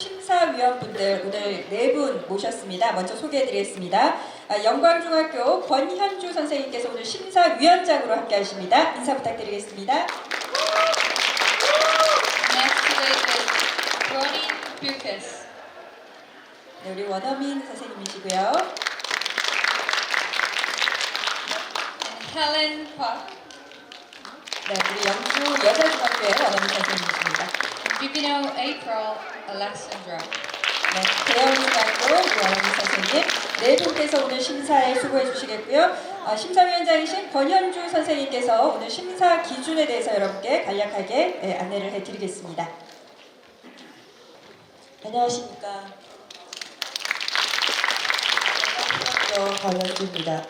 심사위원분들 오늘 4분 모셨습니다. 먼저 소개해드리겠습니다. 영광중학교 권현주 선생님께서 오늘 심사위원장으로 함께 하십니다. 인사 부탁드리겠습니다. 네, 우리 원어민 선생님이시고요. Helen Park. 네, 우리 영주 여자중학교의 원어민 선생님이십니다. Bibino April Alexandra. 네, 대영중학교 우리 원어민 선생님 네 분께서 오늘 심사에 수고해 주시겠고요. 심사위원장이신 권현주 선생님께서 오늘 심사 기준에 대해서 여러분께 간략하게 안내를 해드리겠습니다. 안녕하십니까. 경상북도 권현주입니다.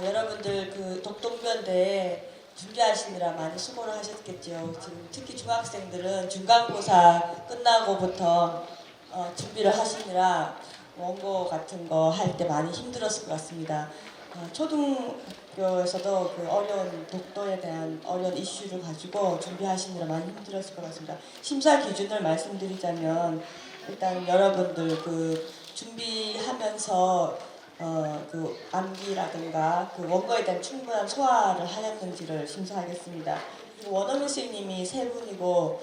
여러분들 그 독도웅변대회 준비하시느라 많이 수고를 하셨겠죠. 지금 특히 중학생들은 중간고사 끝나고부터 준비를 하시느라 원고 같은 거 할 때 많이 힘들었을 것 같습니다. 초등학교에서도 그 어려운 독도에 대한 어려운 이슈를 가지고 준비하시느라 많이 힘들었을 것 같습니다. 심사 기준을 말씀드리자면 일단 여러분들 그 준비하면서 그 암기라든가 그 원고에 대한 충분한 소화를 하였는지를 심사하겠습니다. 그리고 원어민 선생님이 세 분이고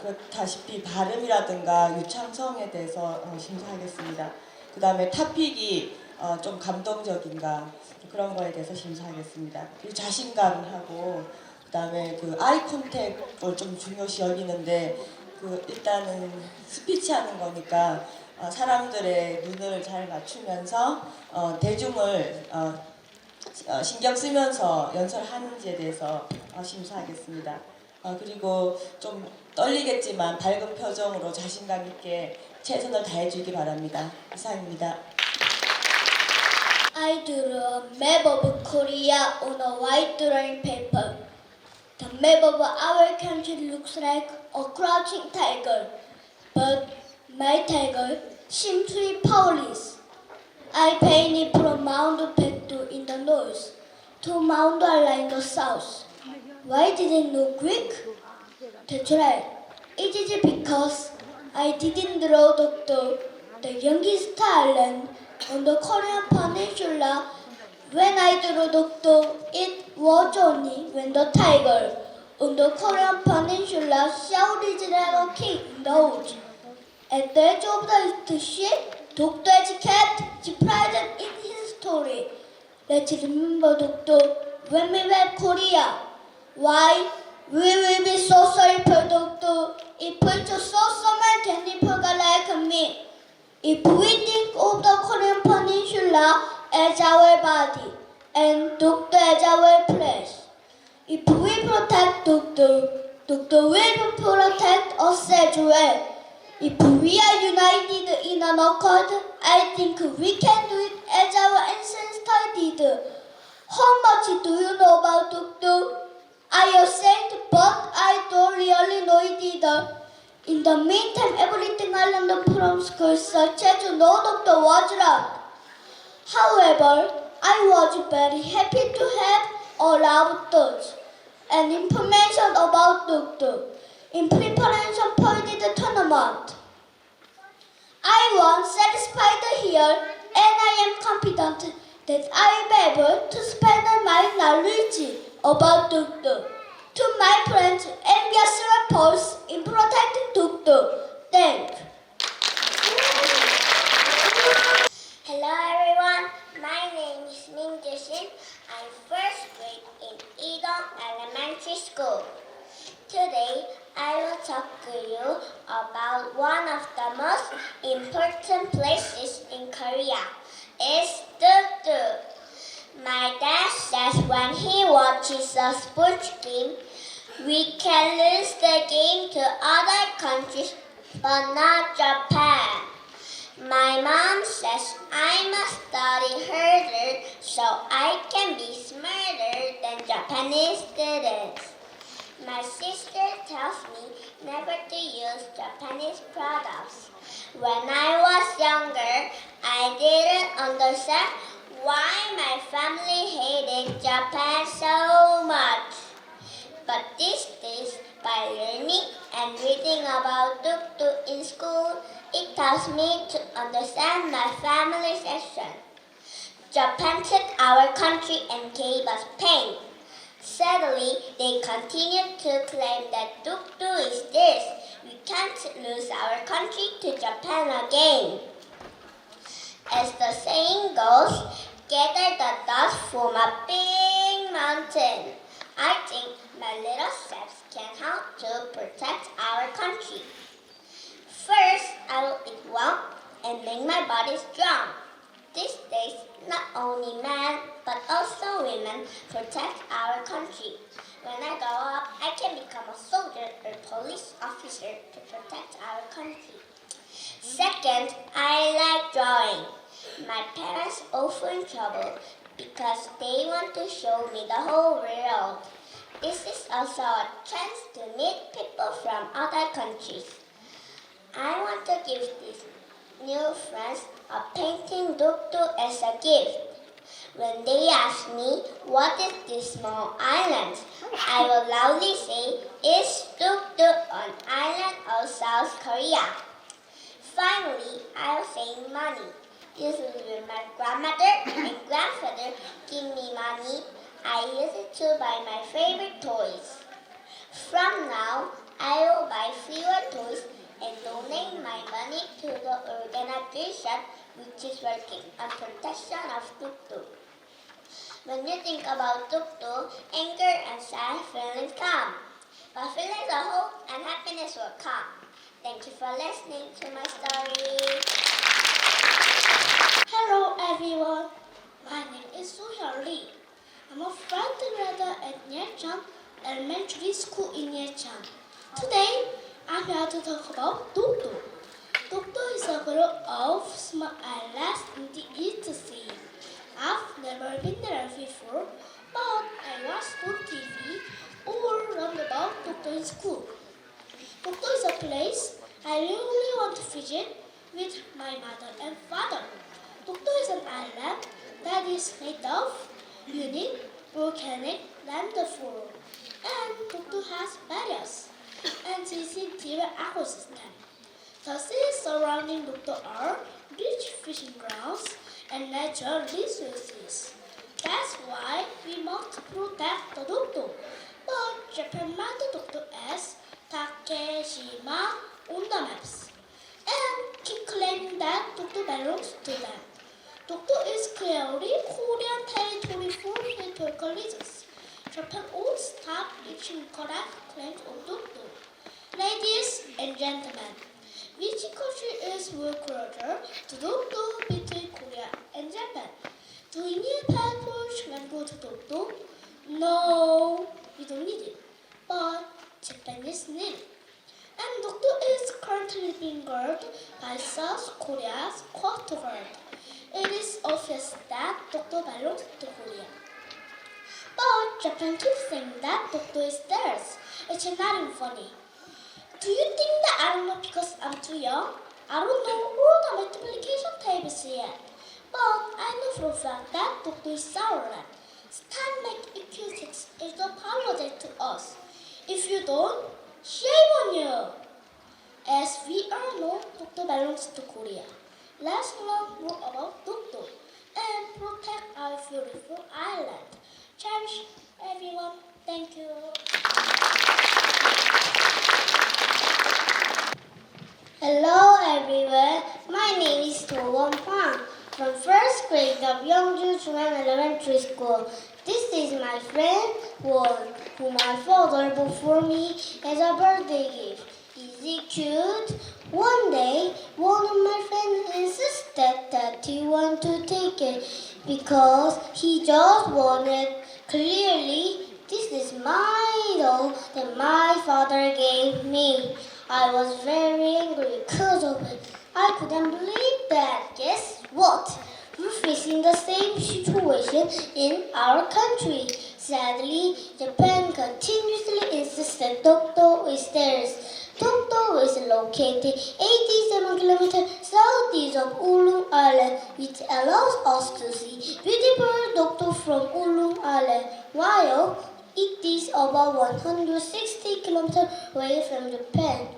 그렇다시피 발음이라든가 유창성에 대해서 심사하겠습니다. 그 다음에 토픽이 좀 감동적인가 그런 거에 대해서 심사하겠습니다. 그리고 자신감하고 그 다음에 그 아이 컨택을 좀 중요시 여기는데 그 일단은 스피치 하는 거니까 사람들의 눈을 잘 맞추면서 대중을 신경 쓰면서 연설하는지에 대해서 심사하겠습니다. 그리고 좀 떨리겠지만 밝은 표정으로 자신감 있게 최선을 다해주기 바랍니다. 이상입니다. I drew a map of Korea on a white drawing paper. The map of our country looks like a crouching tiger, but my tiger seems to be powerless. I painted from Mount Pektu in the north to Mount Ala in the south. Why didn't know Greek? That's right. It is because I didn't draw the youngest island on the Korean peninsula. When I drew Dokdo, it was only when the tiger on the Korean peninsula shouted like a king in the woods. At the edge of the ship, Dokdo has kept the pride in his story. Let's remember Dokdo when we were Korea. Why? We will be so sorry for Dokdo if we just saw someone tending forgot like me. If we think of the Korean peninsula as our body and Dokdo as our place, if we protect Dokdo, Dokdo will protect us as well. If we are united in an accord, I think we can do it as our ancestors did. How much do you know about Dokdo? I have said, but I don't really know it either. In the meantime, everything I learned from school, such as no Dokdo, was wrong. However, I was very happy to have a lot of thoughts and information about Dokdo in preparation for the tournament. I was satisfied here, and I am confident that I will be able to spend my knowledge about Dokdo to my friends and their support in protecting Dokdo. Thank you. Hello everyone, my name is Min Jae-shin. I'm first grade in Idong Elementary School. Today, I will talk to you about one of the most important places in Korea. It's Dokdo. My dad says when he watches a sports game, we can lose the game to other countries, but not Japan. My mom says I must study harder so I can be smarter than Japanese students. My sister tells me never to use Japanese products. When I was younger, I didn't understand why my family hated Japan so much. But these days, By learning and reading about tuk-tuk in school, it helps me to understand my family's action. Japan took our country and gave us pain. Sadly, they continue to claim that tuk-tuk is theirs. We can't lose our country to Japan again. As the saying goes, gather the dust from a big mountain. I think my little steps can help to protect our country. First, I will eat well and make my body strong. These days, not only men, but also women protect our country. When I grow up, I can become a soldier or police officer to protect our country. Second, I like drawing. My parents often trouble because they want to show me the whole world. This is also a chance to meet people from other countries. I want to give these new friends a painting tuk-tuk as a gift. When they ask me, what is this small island? I will loudly say, it's tuk-tuk on island of South Korea. Finally, I will say money. Usually when my grandmother and grandfather give me money, I use it to buy my favorite toys. From now, I will buy fewer toys and donate my money to the organization which is working on protection of tuk-tuk. When you think about tuk-tuk, anger and sad feelings come. But feelings of hope and happiness will come. Thank you for listening to my story. Hello everyone, my name is Sohyun Lee. I'm a flight grader at Yecheon Elementary School in Yecheon. Today, I'm here to talk about tuk-tuk. Tuk-tuk is a group of small islands in the East Sea. I've never been there before, but I watched on TV or learned about tuk-tuk in school. Tuk-tuk is a place I really want to visit with my mother and father. Tuk-tuk is an island that is made of unique volcanic landfall, and tuk-tuk has barriers and CCTV ecosystem. The seas surrounding tuk-tuk are rich fishing grounds and natural resources. That's why we must protect the tuk-tuk. But Japan marked the tuk-tuk as Takeshima on the maps and keep claiming that tuk-tuk belongs to them. Tuk-tuk is clearly Korean territory for historical reasons. Japan won't stop reaching correct claims on tuk-tuk. Ladies and gentlemen, which country is more closer to tuk-tuk between Korea and Japan? Do we need passports when go to tuk-tuk? No, we don't need it. But Japanese need it. And tuk-tuk is currently being guarded by South Korea's Coast Guard. It is obvious that tuk-tuk belongs to Korea. But Japan keeps saying that tuk-tuk is theirs. It's not even funny. Do you think that I don't know because I'm too young? I don't know all the multiplication tables yet. But I know for a fact that tuk-tuk is our land. Stand make excuses is to apologize to us. If you don't, shame on you! As we all know, tuk-tuk belongs to Korea. Let's learn more about tuk-tuk and protect our beautiful island. Cherish everyone. Thank you. Hello everyone, my name is To Won Hwang from first grade of Yeongju Jungang Elementary School. This is my friend Won, who my father bought for me as a birthday gift. Is he cute? One day, one of my friends insisted that he wanted to take it because he just wanted. Clearly, this is my doll that my father gave me. I was very angry because of it. I couldn't believe that. Guess what? We're facing the same situation in our country. Sadly, Japan continuously insists that tuk-tuk is theirs. Tuk-tuk is located 87 kilometers southeast of Ulung Island, which allows us to see beautiful tuk-tuk from Ulung Island, while It is about 160 kilometers away from Japan.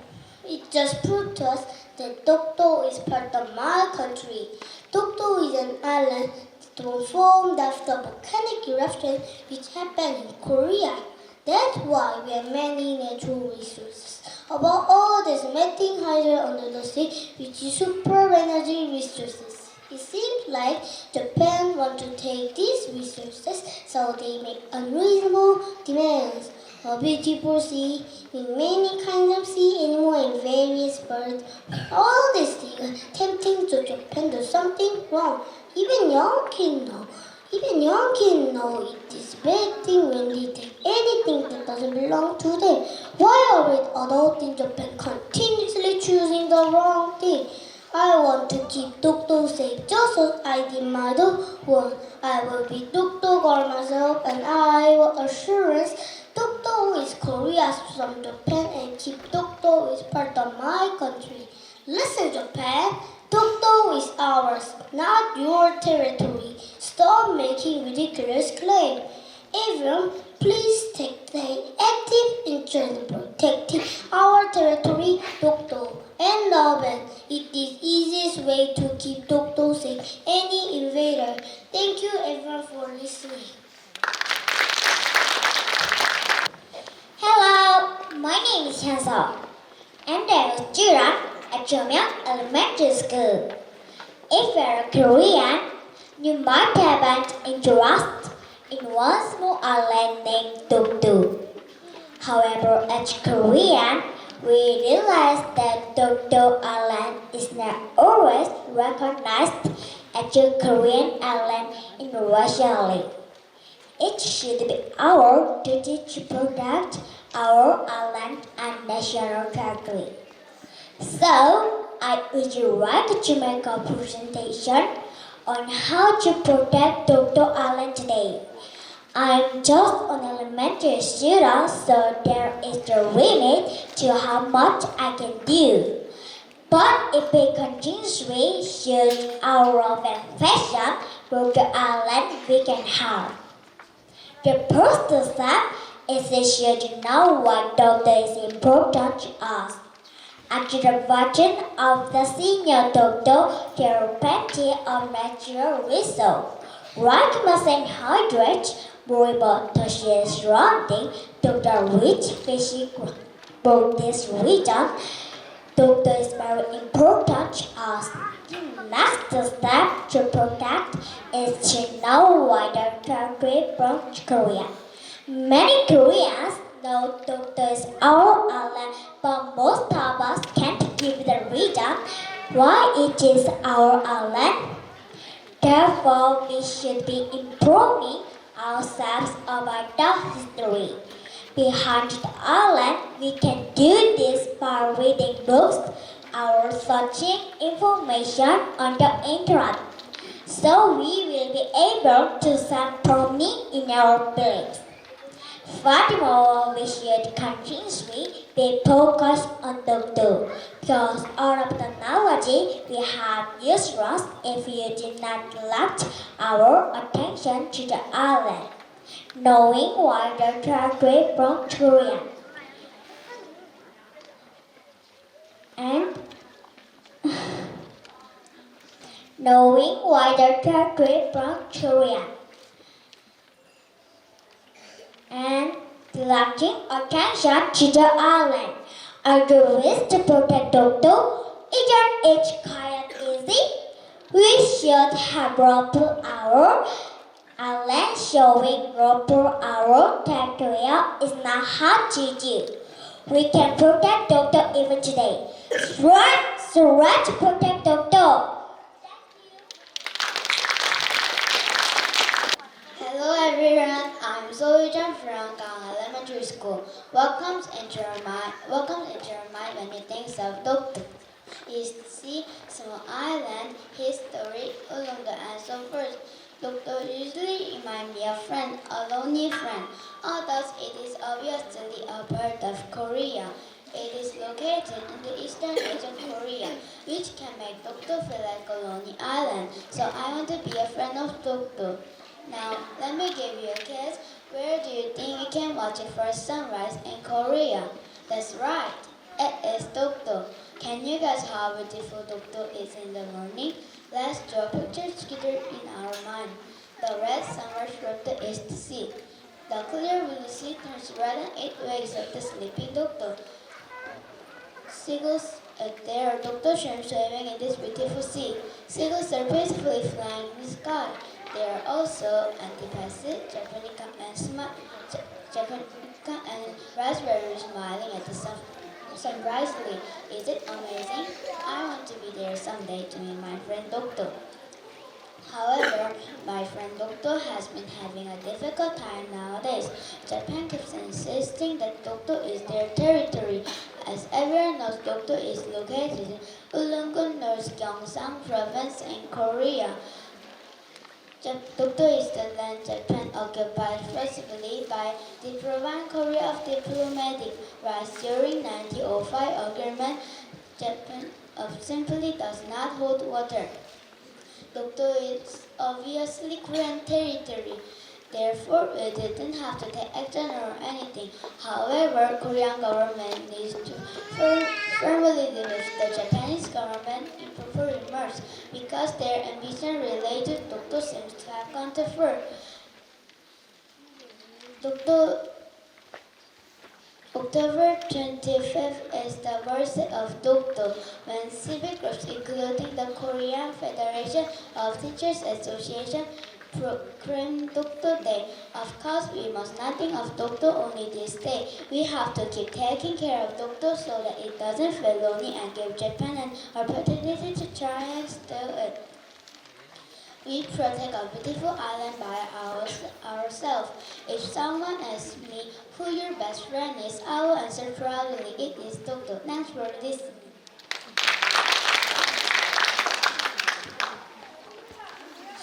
It just proved to us that Dokdo is part of my country. Dokdo is an island that was formed after volcanic eruption which happened in Korea. That's why we have many natural resources. Above all, there's methane hydro under the sea, which is super energy resources. It seems like Japan wants to take these resources, so they make unreasonable demands. A beautiful sea with many kinds of sea animals and various birds. All these things are tempting to Japan to do something wrong. Even young kids know. Even young kids know it is a bad thing when they take anything that doesn't belong to them. Why are we adults in Japan continuously choosing the wrong thing? I want to keep Dokdo safe just as I did my dog one. I will be Dokdo girl myself and I will assurance Dokdo is Korea's from Japan and keep Dokdo is part of my country. Listen, Japan, Dokdo is ours, not your territory. Stop making ridiculous claims. Everyone, please take active interest in protecting our territory, Dokdo, and love it. It is easiest way to keep Dokdo safe any invader. Thank you everyone for listening. Hello, my name is Hansel, and I'm a student at Jomyang Elementary School. If you're a Korean, you might have an interest in one small island named Dokdo. However, as Korean, we realize that Dokdo Island is not always recognized as a Korean island internationally. It should be our duty to protect our island and national territory. So, I would like to make a presentation on how to protect Dokdo Island today. I'm just an elementary student, so there is a limit to how much I can do. But if we continuously use our love and passion for the island, we can help. The first step is we should know why Dokdo is important to us. After the version of the senior Dokdo, there are plenty of natural resources, like methane hydrates, river tertiary surrounding Dokdo rich fishing ground. For this reason, Dokdo is very important to us. The next step to protect is to know why the territory belongs to Korea. Many Koreans know Dokdo is our island, but most of us can't give the reason why it is our island. Therefore, we should be improving ourselves about the history behind the island. We can do this by reading books or searching information on the internet. So we will be able to stand firmly in our beliefs. Furthermore, we should continuously be focused on Dokdo because all of the knowledge we have useless if we do not direct our attention to the island. Knowing why the territory from Korea and knowing why the territory from Korea and directing attention to the island are the ways to protect Dokdo. Isn't it kind of easy? We should have proper our island showing proper our territorial is not hard to do. We can protect Dokdo even today. Right, so let's protect Dokdo. Hello everyone, I'm Soyujan from Gang Elementary School. Welcome to my many things of Dokdo. Is see small island, history, along the answer first. Dokdo usually remind me of friend, a lonely friend. Although it is obviously a part of Korea. It is located in the eastern edge of Korea, which can make Dokdo feel like a lonely island. So I want to be a friend of Dokdo. Now, let me give you a kiss Where do you think we can watch the first sunrise in Korea? That's right, it is Dokdo. Can you guess how beautiful Dokdo is in the morning? Let's draw pictures together in our mind. The red summer Dokdo is the sea. The clear blue sea turns red and it wakes up the sleeping Dokdo. Seagulls there are Dokdo shrimp swimming in this beautiful sea. Seagulls are peacefully flying in the sky. There are also antipassive, Japanica, and raspberry smiling at the sun brightly. Is it amazing? I want to be there someday to meet my friend Dokdo. However, my friend Dokdo has been having a difficult time nowadays. Japan keeps insisting that Dokdo is their territory. As everyone knows, Dokdo is located in Ulleung-gun, North Gyeongsang Province in Korea. Dokdo is the land Japan occupied forcibly by the Province Korea of diplomatic rights during 1905 agreement. Japan simply does not hold water. Dokdo is obviously Korean territory. Therefore, we didn't have to take action or anything. However, Korean government needs to firmly deal with the Japanese government in proper remarks because their ambition related to Dokdo seems to have gone too far. October 25th is the birthday of Dokdo, when civic groups including the Korean Federation of Teachers Association proclaimed Dokdo Day. Of course, we must not think of Dokdo only this day. We have to keep taking care of Dokdo so that it doesn't feel lonely and give Japan an opportunity to try and steal it. We protect a beautiful island by ourselves. If someone asks me who your best friend is, I will answer proudly, it is Dokdo. Thanks for listening.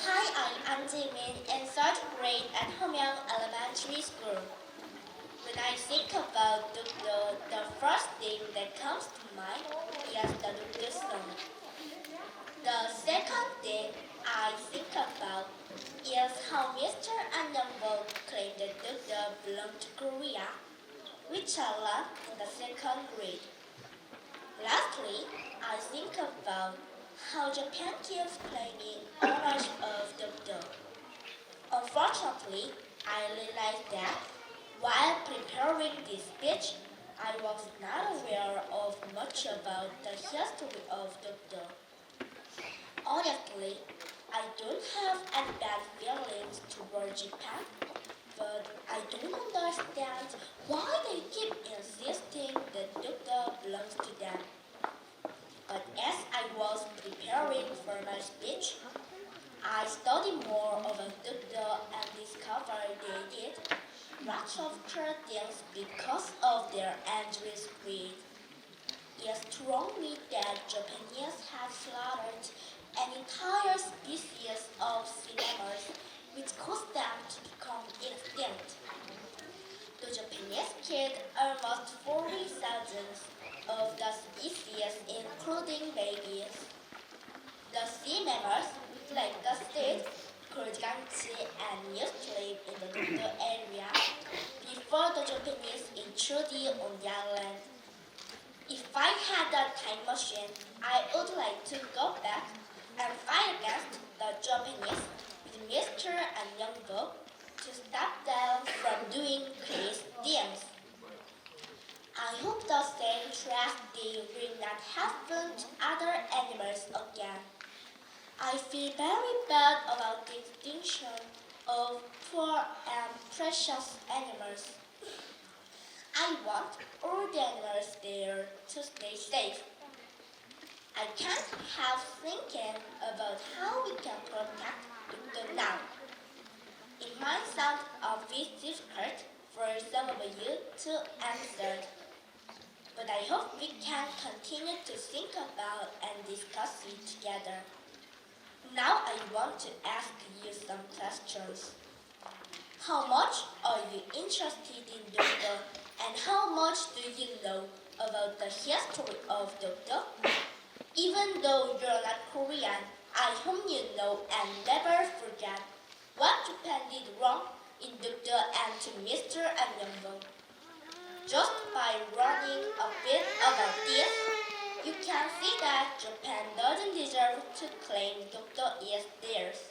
Hi, I'm An Jae-min in 3rd grade at Homyeong Elementary School. When I think about Dokdo, the first thing that comes to mind is the Dokdo song. The second thing I think about is how Mr. An Young-bok claimed that Dokdo belonged to Korea, which I learned in the 2nd grade. Lastly, I think about how Japan keeps claiming ownership of Dokdo. Unfortunately, I realized that while preparing this speech, I was not aware of much about the history of Dokdo. Honestly, I don't have any bad feelings toward Japan, but I don't understand why they keep insisting that Dokdo belongs to them. But as I was preparing for my speech, I studied more about Dokdo and discovered they did lots of cruel things because of their endless greed. It struck me that Japanese had slaughtered an entire species of sea mammals, which caused them to become extinct. The Japanese killed almost 40,000 of the species, including babies. The sea mammals, like the squid, called ganchi, and used to live in the Dokdo area before the Japanese intruded on the island. If I had a time machine, I would like to go back and fight against the Japanese with Mr. An Young-bok to stop them from doing crazy things. I hope the same tragedy will not happen to other animals again. I feel very bad about the extinction of poor and precious animals. I want all the animals there to stay safe. I can't help thinking about how we can protect Dokdo now. It might sound a bit difficult for some of you to answer, but I hope we can continue to think about and discuss it together. Now I want to ask you some questions. How much are you interested in Dokdo, and how much do you know about the history of Dokdo? Even though you're not Korean, I hope you know and never forget what Japan did wrong in Dokdo and to Mr. and Youngbo. Just by running a bit about this, you can see that Japan doesn't deserve to claim Dokdo is theirs.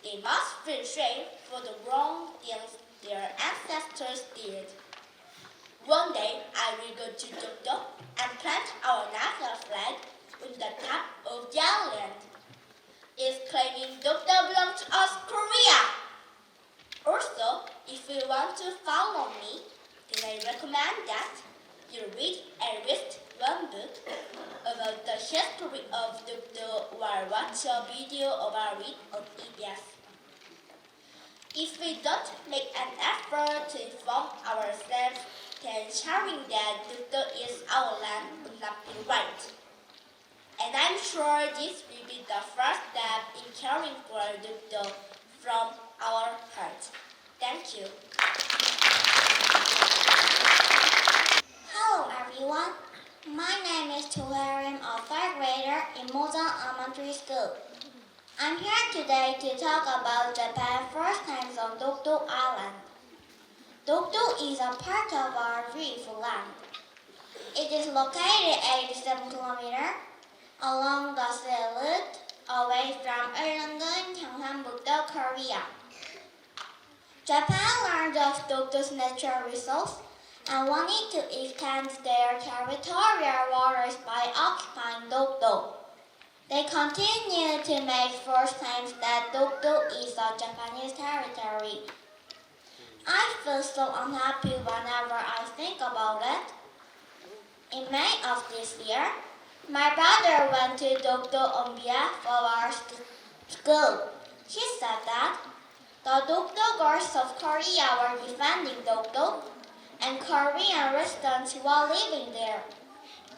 They must feel shame for the wrong things their ancestors did. One day, I will go to Dokdo and plant our national flag on the top of the island. Is claiming Dokdo belongs to us, Korea? Also, if you want to follow me, then I recommend that you read at least one book about the history of Dokdo or watch a video about it on EBS. If we don't make an effort to inform ourselves, then sharing that Dokdo is our land will not be right. And I'm sure this will be the first step in caring for Dokdo from our heart. Thank you. Hello everyone, my name is Tuharim, a third grader in Mozan Elementary School. I'm here today to talk about Japan's first times on Dokdo Island. Dokdo is a part of our beautiful land. It is located 87 kilometers along the sea route away from Ulleung, 경상북도, Korea. Japan learned of Dokdo's natural resource and wanted to extend their territorial waters by occupying Dokdo. They continue to make first claims that Dokdo is a Japanese territory. I feel so unhappy whenever I think about it. In May of this year, my brother went to Dokdo on behalf of our school. He said that the Dokdo girls of Korea were defending Dokdo, and Korean residents were living there.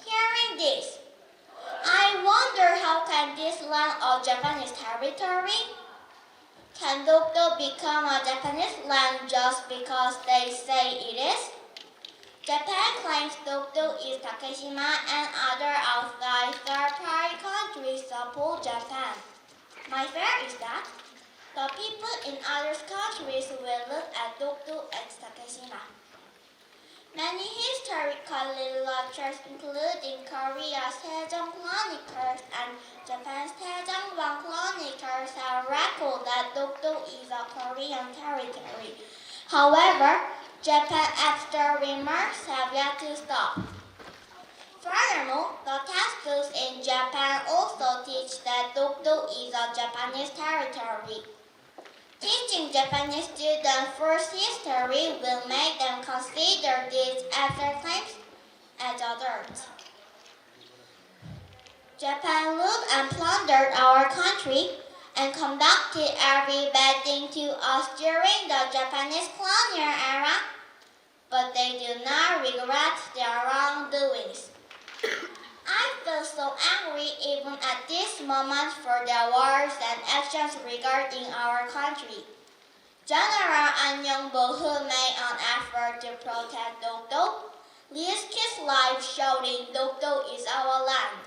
Hearing this, I wonder how can this land a Japanese territory? Can Dokdo become a Japanese land just because they say it is? Japan claims Dokdo is Takeshima and other outside third-party countries support Japan. My fear is that the people in other countries will look at Dokdo as Takeshima. Many historical literatures, including Korea's Taejong Chronicles and Japan's Taejongwan Chronicles, have recorded that Dokdo is a Korean territory. However, Japan after remarks have yet to stop. Furthermore, the textbooks in Japan also teach that Dokdo is a Japanese territory. Teaching Japanese students first history will make them consider these after claims as adults. Japan looted and plundered our country and conducted every bad thing to us during the Japanese colonial era, but they do not regret their wrongdoings. I feel so angry even at this moment for their words and actions regarding our country. General An Youngbo, who made an effort to protect Dokdo, risked his life shouting Dokdo is our land.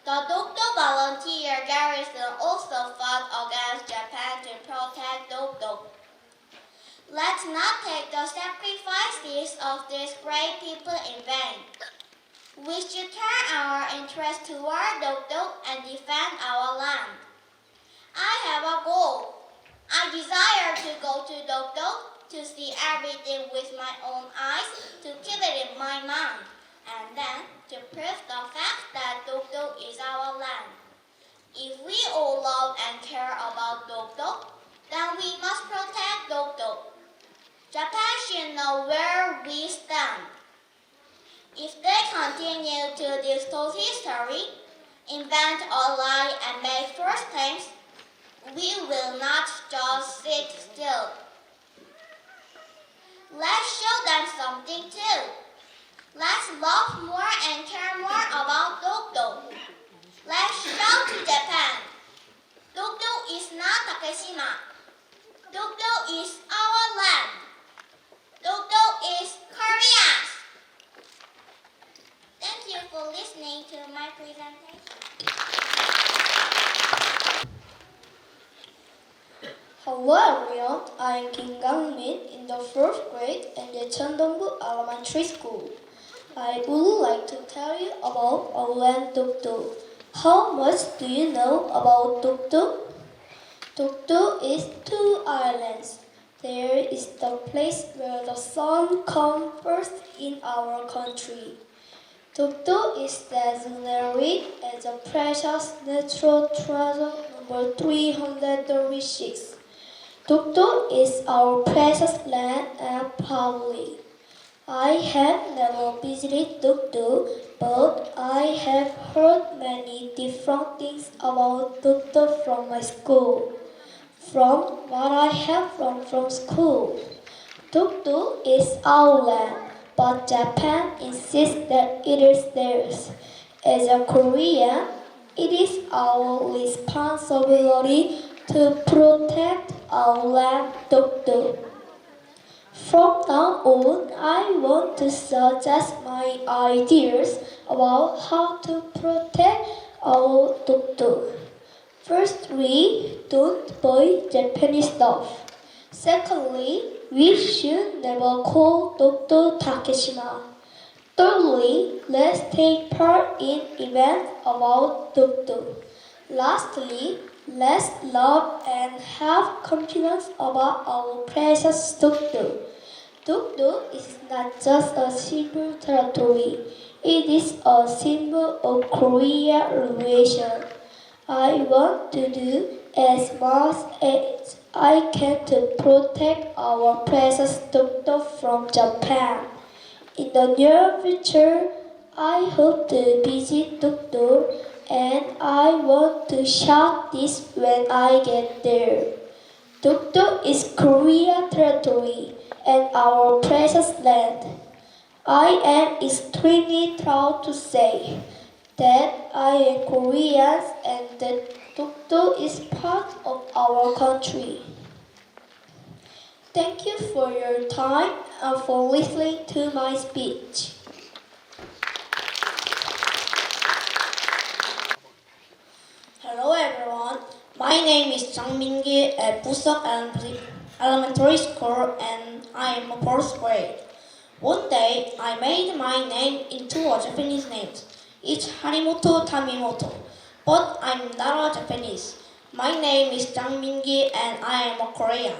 The Dokdo volunteer garrison also fought against Japan to protect Dokdo. Let's not take the sacrifices of these great people in vain. We should turn our interest toward Dokdo and defend our land. I have a goal. I desire to go to Dokdo to see everything with my own eyes, to keep it in my mind, and then to prove the fact that Dokdo is our land. If we all love and care about Dokdo, then we must protect Dokdo. Japan should know where we stand. If they continue to distort history, invent a lie and make false claims, we will not just sit still. Let's show them something too. Let's love more and care more about Dokdo. Let's shout to Japan. Dokdo is not Takeshima. Dokdo is our land. Dokdo is Korea's. Thank you for listening to my presentation. Hello Hello everyone, I am Kim Gang-min in the 4th grade in the Cheongdong Elementary School. I would like to tell you about Island Dokdo. How much do you know about Dokdo? Dokdo is 2 islands. There is the place where the sun comes first in our country. Dokdo is designated as a precious natural treasure number 336. Dokdo is our precious land and family. I have never visited Dokdo, but I have heard many different things about Dokdo from my school. From what I have learned from school, Dokdo is our land, but Japan insists that it is theirs. As a Korean, it is our responsibility to protect our land, Dokdo. From now on, I want to suggest my ideas about how to protect our Dokdo. Firstly, don't buy Japanese stuff. Secondly, we should never call Dokdo Takeshima. Thirdly, let's take part in events about Dokdo. Lastly, let's love and have confidence about our precious Dokdo. Dokdo is not just a symbol territory, it is a symbol of Korean relation. I want to do as much as I can to protect our precious Dokdo from Japan. In the near future, I hope to visit Dokdo and I want to shout this when I get there. Dokdo is Korea territory and our precious land. I am extremely proud to say that I am Korean and that Dokdo is part of our country. Thank you for your time and for listening to my speech. Hello everyone, my name is Jang Min-gi at Busok Elementary School and I am a 4th grade. One day, I made my name into a Japanese name. It's Harimoto Tamimoto, but I'm not a Japanese. My name is Jang Min-gi and I am a Korean.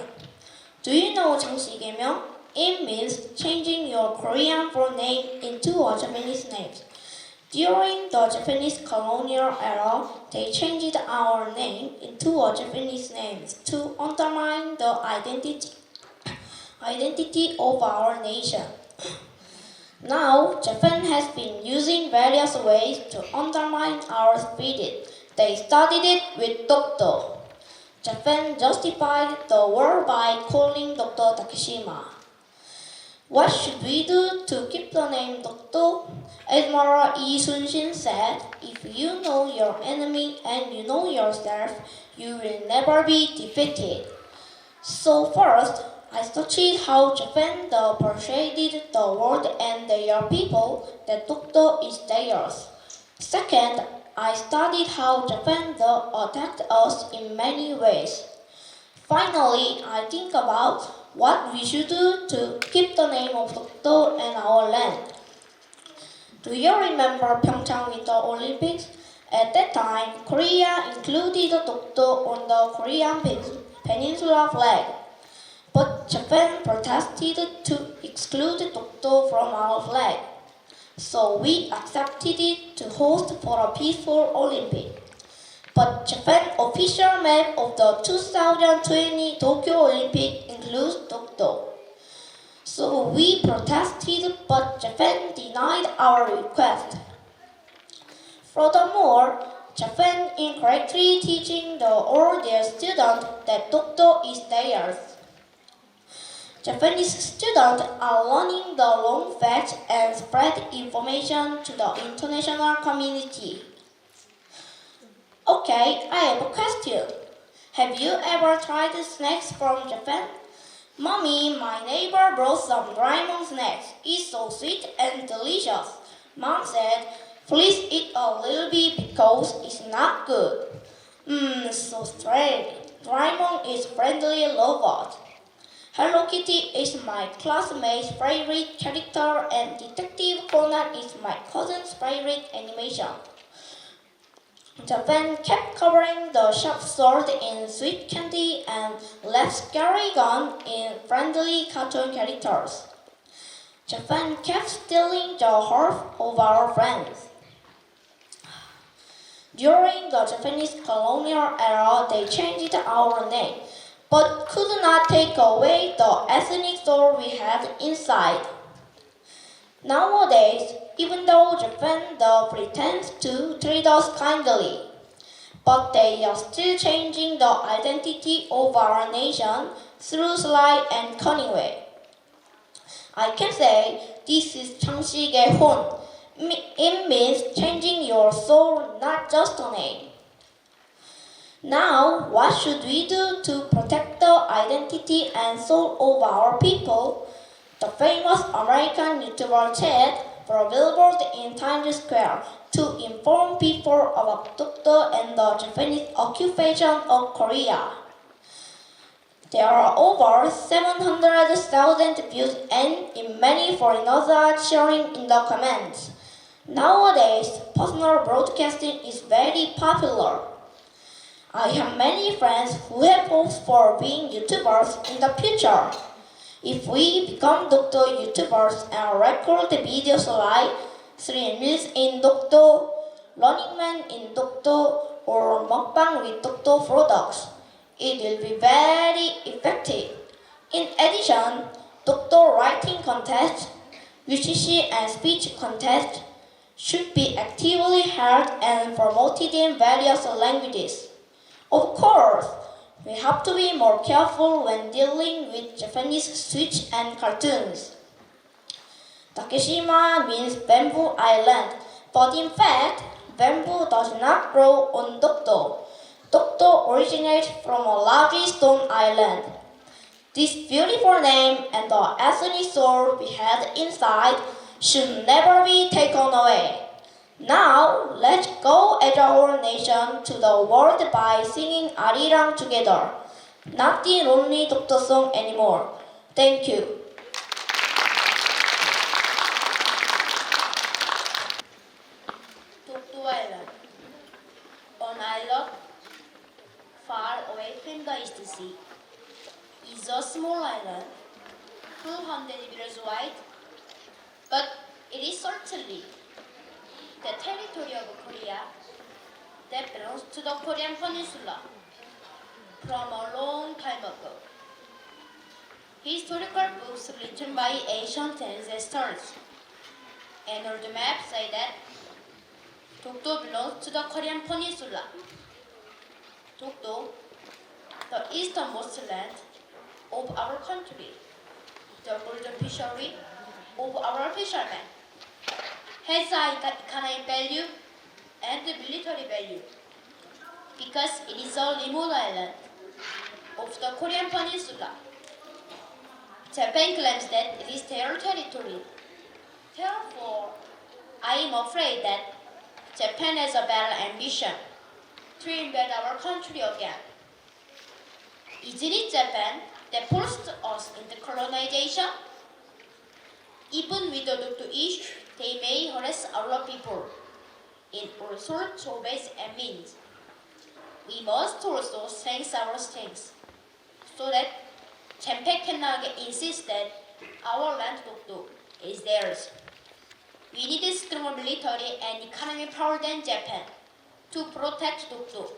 Do you know 장시개명? It means changing your Korean full name into a Japanese name. During the Japanese colonial era, they changed our name into a Japanese name to undermine the identity of our nation. Now, Japan has been using various ways to undermine our spirit. They started it with Dokdo. Japan justified the war by calling Dokdo Takeshima. What should we do to keep the name Dokdo? Admiral Lee Sun-shin said, if you know your enemy and you know yourself, you will never be defeated. So first, I studied how Japan persuaded the world and their people that Dokdo is theirs. Second, I studied how Japan attacked us in many ways. Finally, I think about what we should do to keep the name of Dokdo and our land. Do you remember Pyeongchang Winter Olympics? At that time, Korea included Dokdo on the Korean peninsula flag. But Japan protested to exclude Dokdo from our flag. So we accepted it to host for a peaceful Olympic. But Japan's official map of the 2020 Tokyo Olympic includes Dokdo. So we protested, but Japan denied our request. Furthermore, Japan incorrectly teaching all their students that Dokdo is theirs. Japanese students are learning the wrong facts and spread information to the international community. Okay, I have a question. Have you ever tried snacks from Japan? Mommy, my neighbor brought some Doraemon snacks. It's so sweet and delicious. Mom said, please eat a little bit because it's not good. So strange. Doraemon is friendly robot. Hello Kitty is my classmate's favorite character and Detective Conan is my cousin's favorite animation. Japan kept covering the sharp sword in sweet candy and left scary gun in friendly cartoon characters. Japan kept stealing the heart of our friends. During the Japanese colonial era, they changed our name, but could not take away the ethnic soul we had inside. Nowadays, even though Japan does pretend to treat us kindly, but they are still changing the identity of our nation through sly and cunning way. I can say this is 장식의 혼. It means changing your soul, not just a name. Now, what should we do to protect the identity and soul of our people? The famous American YouTuber Chad for a billboard in Times Square to inform people about Dokdo and the Japanese occupation of Korea. There are over 700,000 views and many foreigners are cheering in the comments. Nowadays, personal broadcasting is very popular. I have many friends who have hopes for being YouTubers in the future. If we become Dokdo YouTubers and record videos like 3 meals in Dokdo, Running Man in Dokdo, or Mukbang with Dokdo products, it will be very effective. In addition, Dokdo writing contest, UCC and speech contest should be actively held and promoted in various languages. Of course, we have to be more careful when dealing with Japanese sweets and cartoons. Takeshima means bamboo island, but in fact, bamboo does not grow on Dokdo. Dokdo originates from a large stone island. This beautiful name and the ethnic soul we had inside should never be taken away. Now, let's go as a whole nation to the world by singing Arirang together. Not the lonely Dokdo song anymore. Thank you. Dokdo Island. On island, far away from the East Sea, is a small island, 200 meters wide, but it is certainly the territory of Korea that belongs to the Korean Peninsula from a long time ago. Historical books written by ancient ancestors and old maps say that Dokdo belongs to the Korean Peninsula. Dokdo, the easternmost land of our country, the golden fishery of our fishermen, has economic value and military value because it is a remote island of the Korean Peninsula. Japan claims that it is their territory. Therefore, I am afraid that Japan has a better ambition to invade our country again. Isn't it Japan that forced us into colonization? Even with the Dokdo issue, they may harass our people in all sorts of ways and means. We must also strengthen our strengths so that Japan cannot insist that our land Dokdo is theirs. We need a stronger military and economic power than Japan to protect Dokdo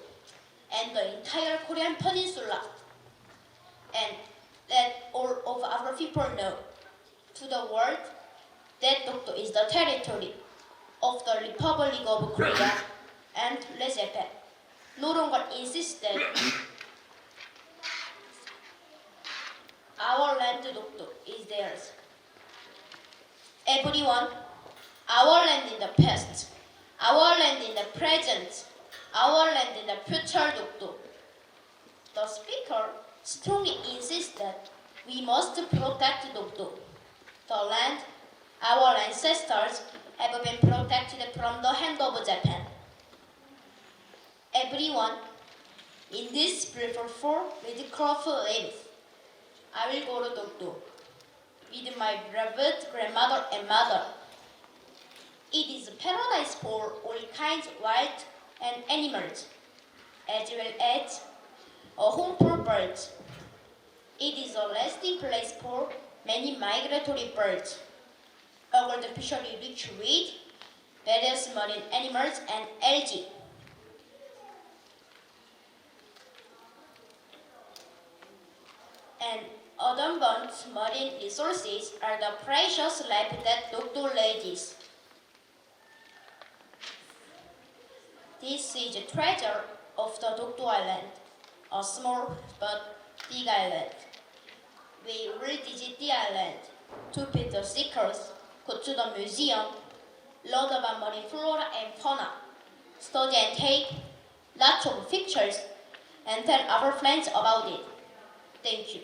and the entire Korean Peninsula, and let all of our people know to the world that Dokdo is the territory of the Republic of Korea and let Japan no longer insist that our land Dokdo is theirs. Everyone, our land in the past, our land in the present, our land in the future Dokdo. The speaker strongly insists that we must protect Dokdo, the land our ancestors have been protected from the hand of Japan. Everyone, In this beautiful fall with colorful leaves, I will go to Dokdo with my beloved grandmother and mother. It is a paradise for all kinds of wild and animals, as well as a home for birds. It is a resting place for many migratory birds, a world fishery rich with various marine animals and algae. And abundant marine resources are the precious life that Dokdo raises. This is a treasure of the Dokdo Island, a small but big island. We will visit the island to feed the seekers, go to the museum, learn about marine flora and fauna, study and take lots of pictures, and tell our friends about it. Thank you.